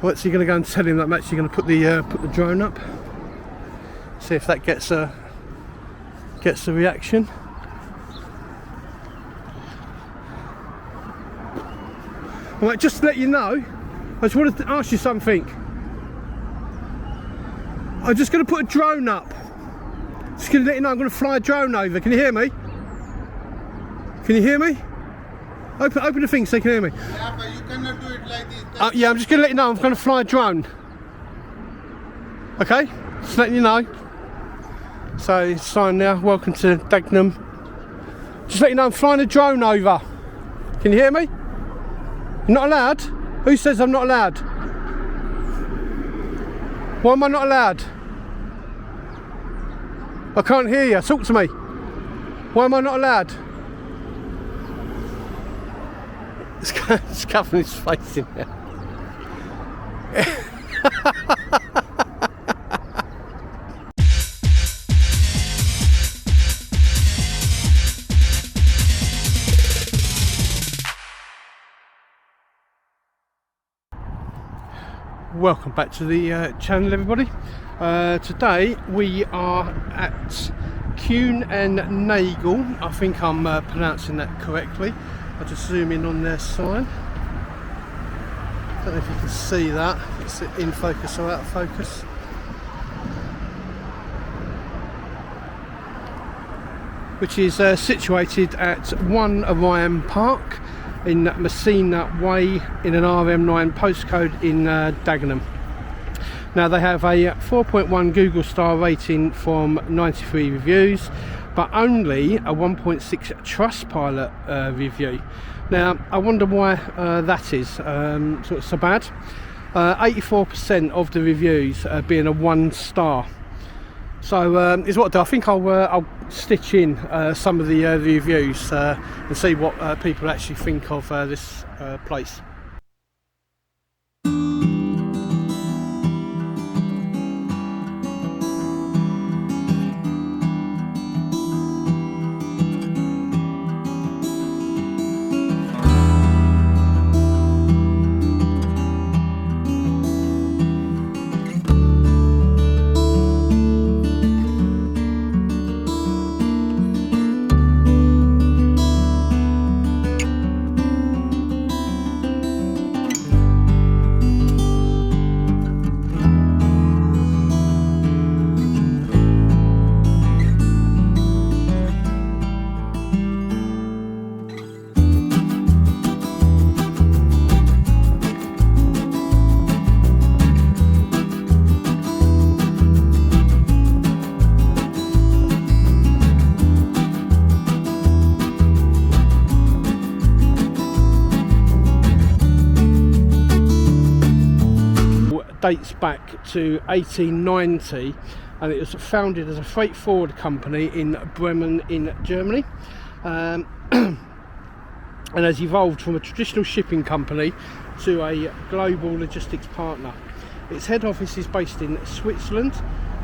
Right, so you're going to go and tell him that I'm actually going to put the drone up. See if that gets a reaction. Right, just to let you know, I just wanted to ask you something. I'm just going to put a drone up. Just going to let you know I'm going to fly a drone over. Can you hear me? Can you hear me? Open the thing so you can hear me. Yeah, but you cannot do it like this. Yeah, I'm just going to let you know I'm going to fly a drone. Okay? Just letting you know. So, sign now. Welcome to Dagenham. Just let you know I'm flying a drone over. Can you hear me? You're not allowed? Who says I'm not allowed? Why am I not allowed? I can't hear you. Talk to me. Why am I not allowed? It's covering his face in there. Welcome back to the channel, everybody. Today we are at Kuehne and Nagel. I think I'm pronouncing that correctly. I'll just zoom in on their sign. Don't know if you can see that. It's in focus or out of focus. Which is situated at 1 Orion Park in Messina Way in an RM9 postcode in Dagenham. Now they have a 4.1 Google star rating from 93 reviews, but only a 1.6 Trustpilot review. Now I wonder why that is sort of so bad. 84% of the reviews being a 1 star. So is what I do. I think I'll stitch in some of the reviews and see what people actually think of this place. Dates back to 1890, and it was founded as a freight forward company in Bremen in Germany, and has evolved from a traditional shipping company to a global logistics partner. Its head office is based in Switzerland,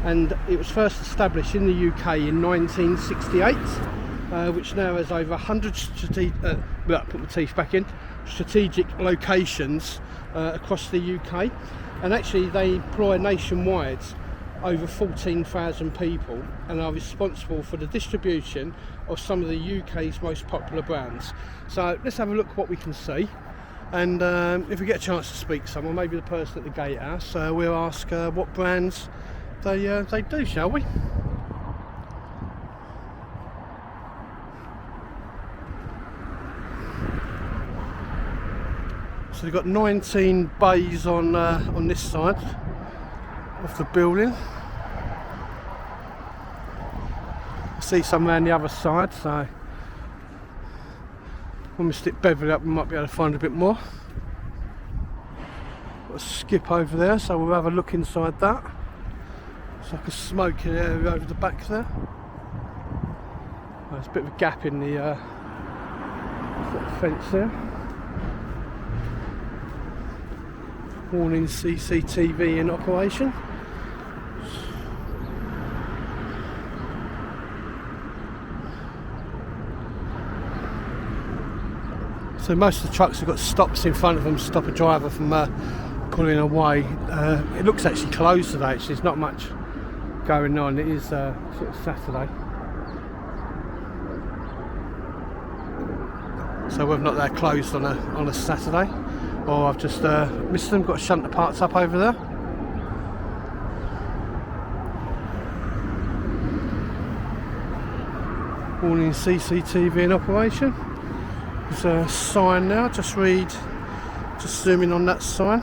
and it was first established in the UK in 1968, which now has over 100 strategic locations across the UK. And actually they employ nationwide over 14,000 people and are responsible for the distribution of some of the UK's most popular brands. So let's have a look what we can see, and if we get a chance to speak to someone, maybe the person at the gatehouse, we'll ask what brands they do, shall we? So they've got 19 bays on this side of the building. I see some around the other side, so when we stick Beverly up we might be able to find a bit more. Got a skip over there, so we'll have a look inside that. It's like a smoking area over the back there. There's a bit of a gap in the fence there. Warning, CCTV in operation. So most of the trucks have got stops in front of them to stop a driver from pulling away. It looks actually closed today. Actually, there's not much going on. It is sort of Saturday, so whether or not they're closed on a Saturday, or I've just missed them. Got to shunt the parts up over there. Warning CCTV in operation. There's a sign now. Just zoom in on that sign.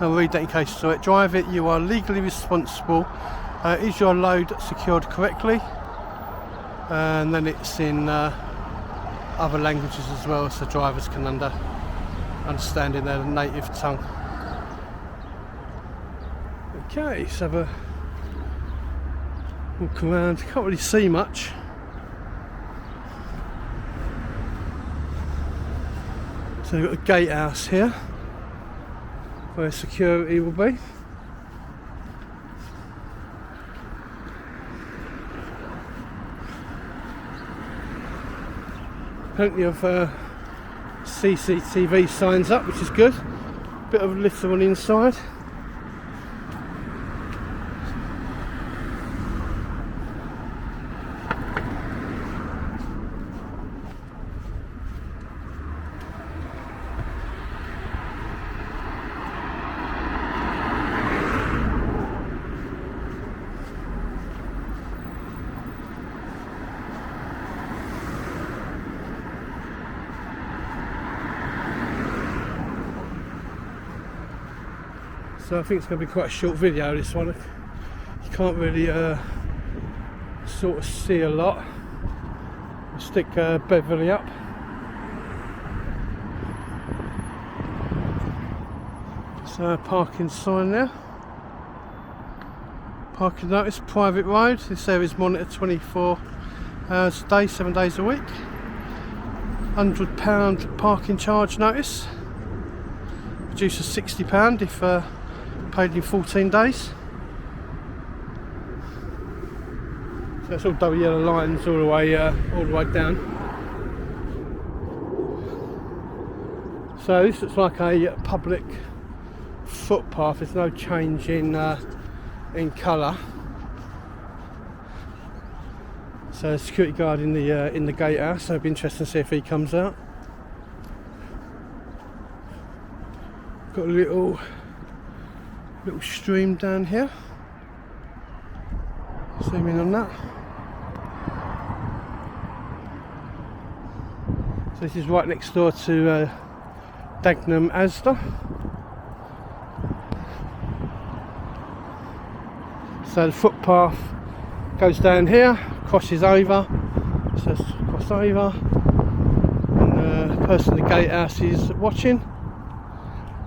I'll read that in case you saw it. Drive it, you are legally responsible. Is your load secured correctly? And then it's in other languages as well, so drivers can understand in their native tongue. Okay, let's have a walk around. Can't really see much. So we've got a gatehouse here where security will be. Plenty of CCTV signs up, which is good. Bit of litter on the inside. So I think it's going to be quite a short video, this one. You can't really sort of see a lot. I'll stick Beverly up. So parking sign there. Parking notice, private road. This area is monitored 24 hours a day, 7 days a week. £100 parking charge notice. Reduced to £60 if paid in 14 days. So that's all double yellow lines all the way down. So this looks like a public footpath. There's no change in colour. So security guard in the gatehouse. So it'll be interesting to see if he comes out. Got a little stream down here. Zoom in on that. So this is right next door to Dagenham Asda. So the footpath goes down here, crosses over, so cross over, and the person in the gatehouse is watching.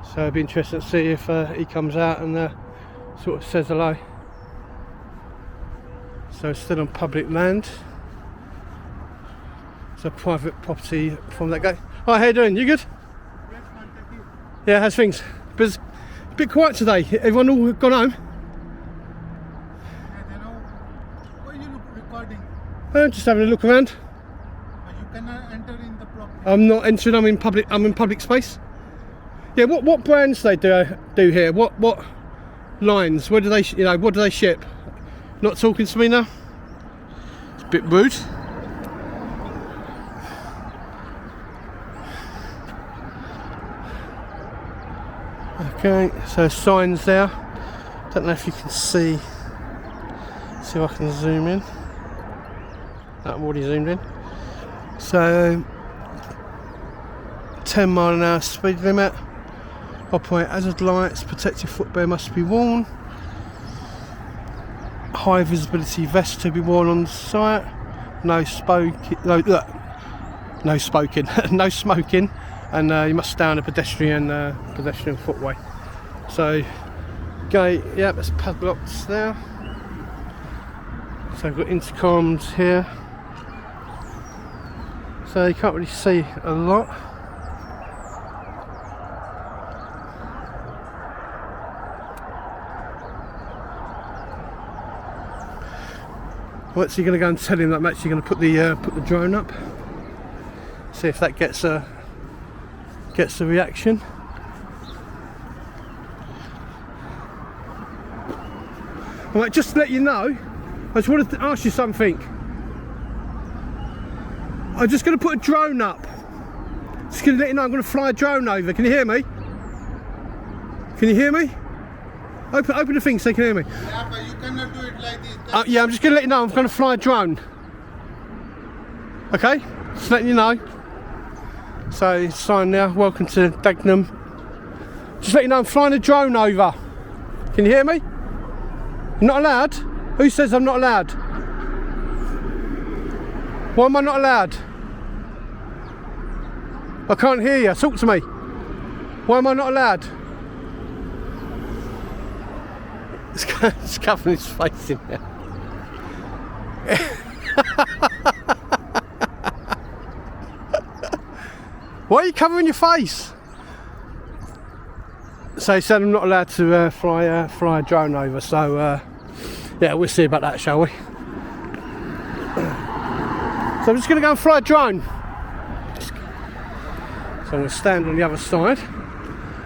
So it'll be interesting to see if he comes out and sort of says hello. So it's still on public land. It's a private property from that gate. Hi, how you doing? You good? Yes, man, thank you. Yeah, how's things? But a bit quiet today. Everyone all gone home? And hello. Why you look recording? Just having a look around. But you cannot enter in the property. I'm not entering. I'm in public space. Yeah. What brands they do here? What lines? Where do they? What do they ship? Not talking to me now. It's a bit rude. Okay, so signs there. Don't know if you can see. See if I can zoom in. I'm already zoomed in. So 10 mile an hour speed limit. Operate hazard lights. Protective footwear must be worn. High visibility vest to be worn on site. No smoking. No smoking. And you must stay on a pedestrian footway. So gate, yeah, that's padlocked there. So I've got intercoms here. So you can't really see a lot. What's he going to go and tell him that I'm actually going to put the drone up? See if that gets gets the reaction. Alright, just to let you know, I just wanted to ask you something. I'm just going to put a drone up. Just going to let you know I'm going to fly a drone over. Can you hear me? Can you hear me? Open the thing so you can hear me. Yeah, but you cannot do it like this. Yeah, I'm just going to let you know I'm going to fly a drone. Okay? Just letting you know. So, it's signed now. Welcome to Dagenham. Just let you know I'm flying a drone over. Can you hear me? You're not allowed? Who says I'm not allowed? Why am I not allowed? I can't hear you. Talk to me. Why am I not allowed? It's covering his face in there. Why are you covering your face? So he said I'm not allowed to fly a drone over, so yeah, we'll see about that, shall we? So I'm just going to go and fly a drone. So I'm going to stand on the other side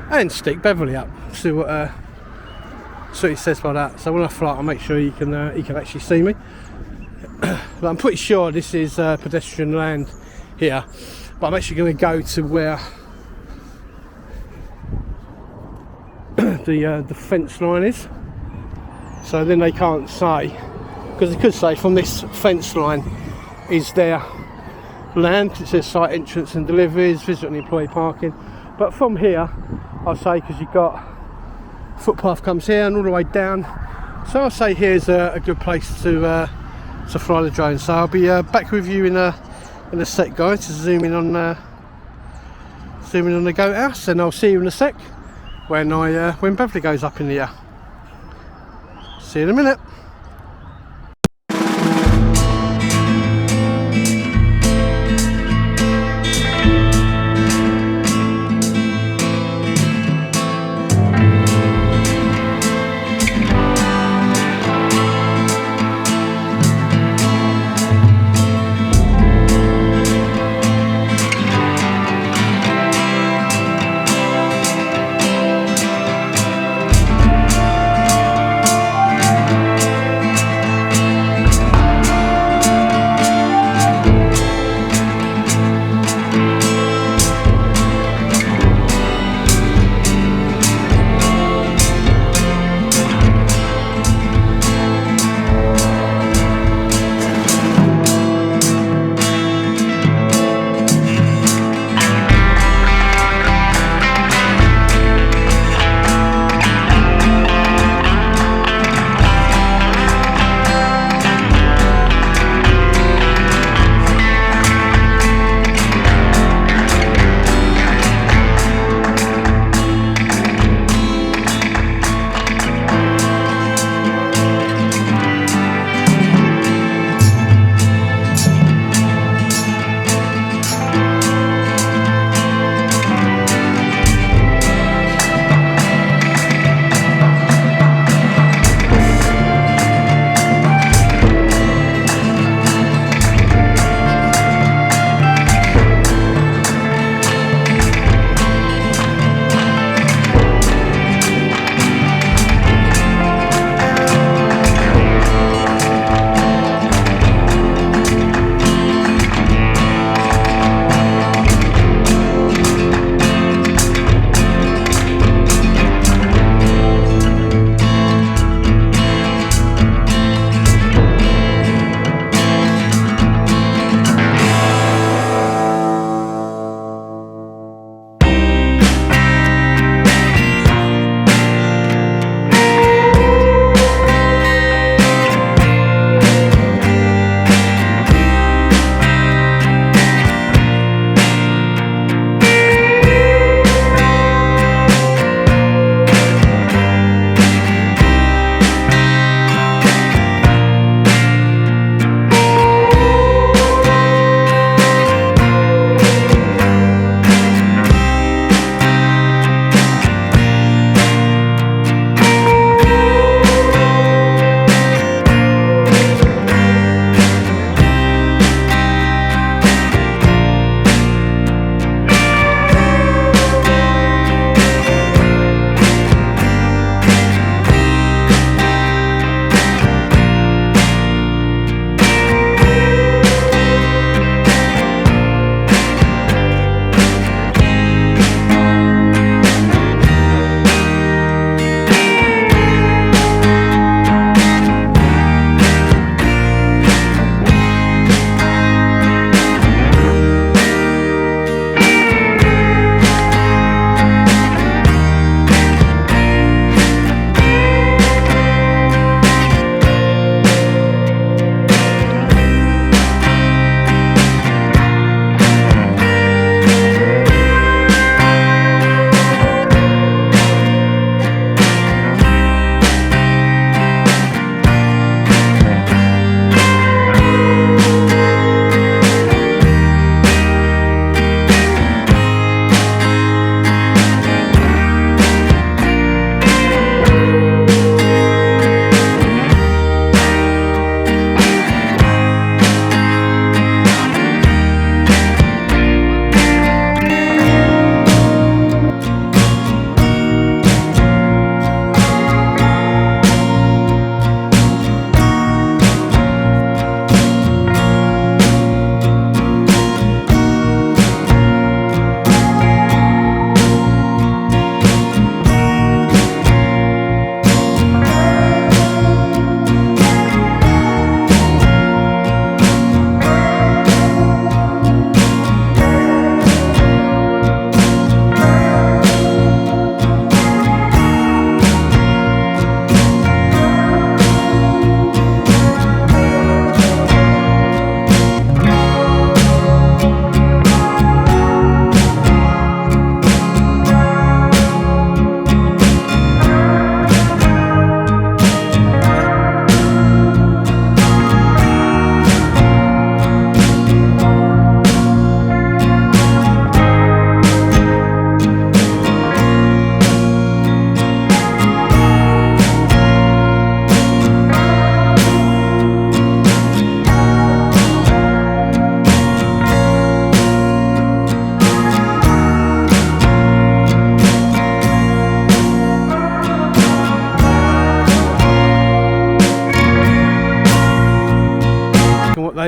and stick Beverly up. See what he says about that. So when I fly, I'll make sure he can actually see me. But I'm pretty sure this is pedestrian land here. But I'm actually going to go to where the fence line is. So then they can't say, because they could say from this fence line is their land. It says site entrance and deliveries, visitor and employee parking. But from here, I'll say, because you've got footpath comes here and all the way down. So I'll say here's a good place to fly the drone. So I'll be back with you in a sec, guys, to zoom in on the goat house, and I'll see you in a sec when Beverly goes up in the air. See you in a minute.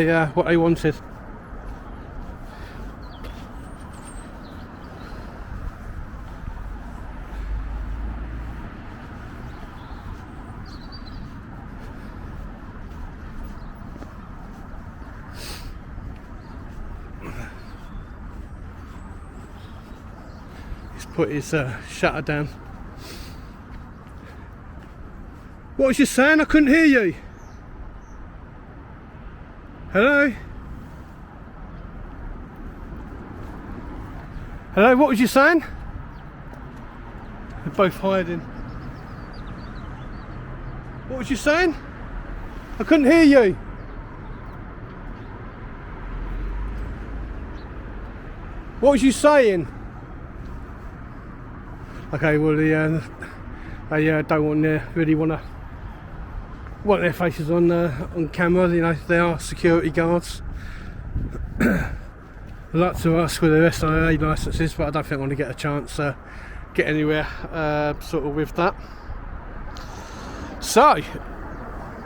they wanted. He's put his shutter down. What was you saying? I couldn't hear you. Hello? Hello, what was you saying? They're both hiding. What was you saying? I couldn't hear you. What was you saying? Okay, well they don't really want their faces on camera. You know, they are security guards. I'd like to ask with their SIA licences, but I don't think I'm going to get a chance to get anywhere sort of with that. So,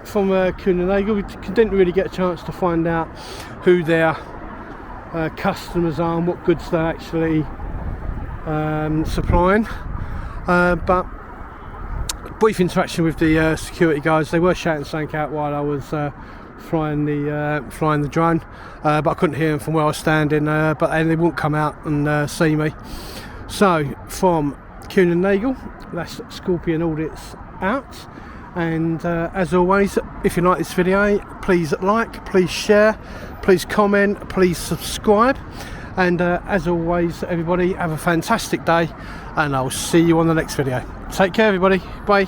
from Kuehne and Nagel, we didn't really get a chance to find out who their customers are and what goods they're actually supplying. But brief interaction with the security guards. They were shouting something out while I was flying the drone, but I couldn't hear them from where I was standing. But they wouldn't come out and see me. So from Kuehne and Nagel, that's Scorpion Audits out. And as always, if you like this video, please like, please share, please comment, please subscribe. And as always, everybody have a fantastic day, and I'll see you on the next video. Take care, everybody. Bye.